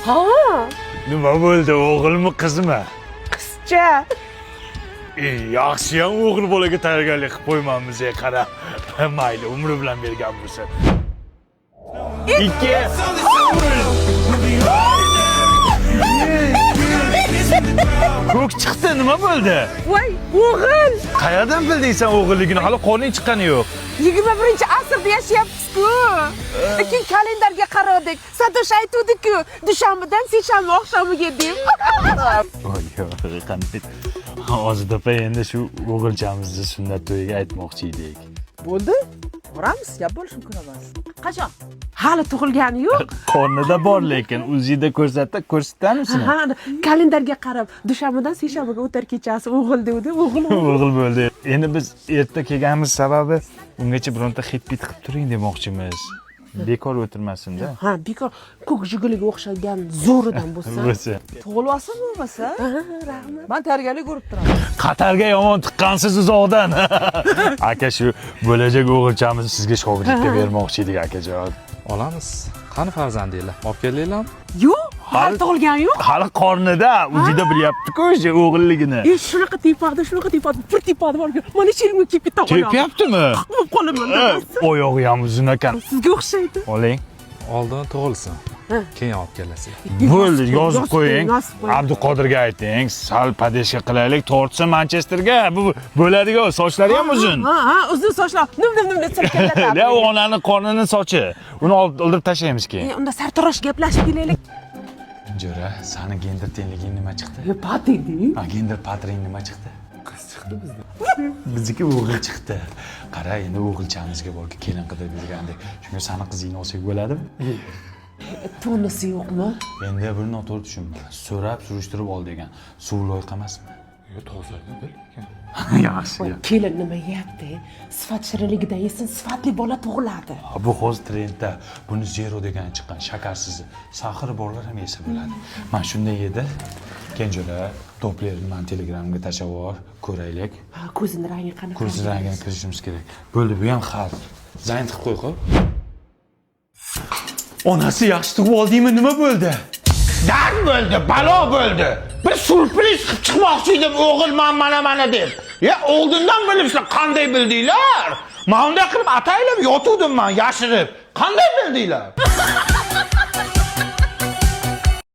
Ha, Nima bo'ldi, o'g'ilmi, qizmi? qizcha. Yaxshi ham o'g'il bolaga tayyorgarlik qilib qo'ymamiz, qara. Mayli, umri bilan bergan bo'lsin. 2 Ko'k chiqdi, nima bo'ldi? Voy, o'g'il. Qayerdan bildingsan o'g'illigini? Hali qorning chiqqani yo'q. 21-asrda yashayapsiz-ku. Keyin kalendarga qaradik. Satosh aytuvdi-ku, dushanbadan seshanba oqshomiga deb. Voy, qanday. Hozir do'pa endi shu o'g'ilchamizni sunnat to'yiga aytmoqchi edik. Bo'ldi? Boramiz, gap bo'lishi mumkin emas. Qachon? Hali tug'ilgani yo'q. Qornida bor, lekin o'zingda ko'rsatamiz-mi? Ha, kalendarga qarab, dushanbadan seshanbaga o'tar kechasi o'g'il devdi, o'g'il. O'g'il bo'ldi. Endi biz erta kelganimiz sababi ungacha bironta hit-pit qilib turing demoqchimiz. Bekor o'tirmasin-da. Ha, bekor ko'k jigiliga o'xshagan zo'ridan bo'lsa. Bo'lsa. Tug'ilmasin bo'lmasa? Rahmat. Men tayyorgarlik ko'rib turaman. Qatarga yomon tiqqansiz uzoqdan. Aka, shu bo'lajak o'g'ilchamizni sizga shogirdlikka bermoqchi edik, akajon. Olamiz. Qani farzandinglar? Olib kelinglarmi? Yo'q, hali tug'ilgani yo'q. Hali qornida, o'zida bilyapti-ku o'sha o'g'illigini. Shunaqa tepadi, bir tepadi bor. Mana she'rimga kelib keta qolaman. Tepyaptimi? Qilib qolaman. Oyog'i ham uzun ekan. Sizga o'xshaydi. Oling. Oldin tug'ilsin. Keyin olib kelasiz. Bo'ldi, yozib qo'ying. yozib qo'ying. Abduqodirga ayting, sal padeshka qilaylik, tortsa Manchesterga. Bu bo'ladigan, sochlari ham uzun. Ha, uzun sochlar. Nim deb silkaladi. Ya, onani qornini sochi. Uni oldirib tashlaymiz keyin. Unda sartarosh gaplashib kelaylik. Jo'ra, sani gender tengliging nima chiqdi? Patidi. Ha, gender patring nima chiqdi? Qiz chiqdi bizda. Bizniki o'g'il chiqdi. Qara, endi o'g'ilchamizga borga kelin qidirib yurgandek. Shunga sani qizingni olsak bo'ladimi? Tonisi yo'qmi? Endi bir noto'g'ri tushunma. So'rab, surishtirib ol degan. Suv loyqa emasmi? Yo'q, toza. Yaxshi. Kelin nima yeyapti? Sifat shirinligidan yesin, sifatli bola tug'iladi. Bu hozir trendda. Buni zero degan chiqqan, shakarsizi. Saxiri borlar ham yesa bo'ladi. Men shunday edi. Kenjola, to'plarni men Telegramga tashlab yubor, ko'raylik. Ha, ko'zini rangi qanaqa? Ko'zini rangiga kirishimiz kerak. Bo'ldi, bu ham xal. Zayn qilib qo'y, xo'p. Onasi yaxshi tug'ib oldingmi, nima bo'ldi? Dard bo'ldi, balo bo'ldi. Bir surpriz qilib chiqmoqchi edim, o'g'ilman mana deb. Ya, oldindan bilibsizlar, qanday bildinglar? Men unday qilib ataylab yotuvdim men, yashirib. Qanday bildinglar?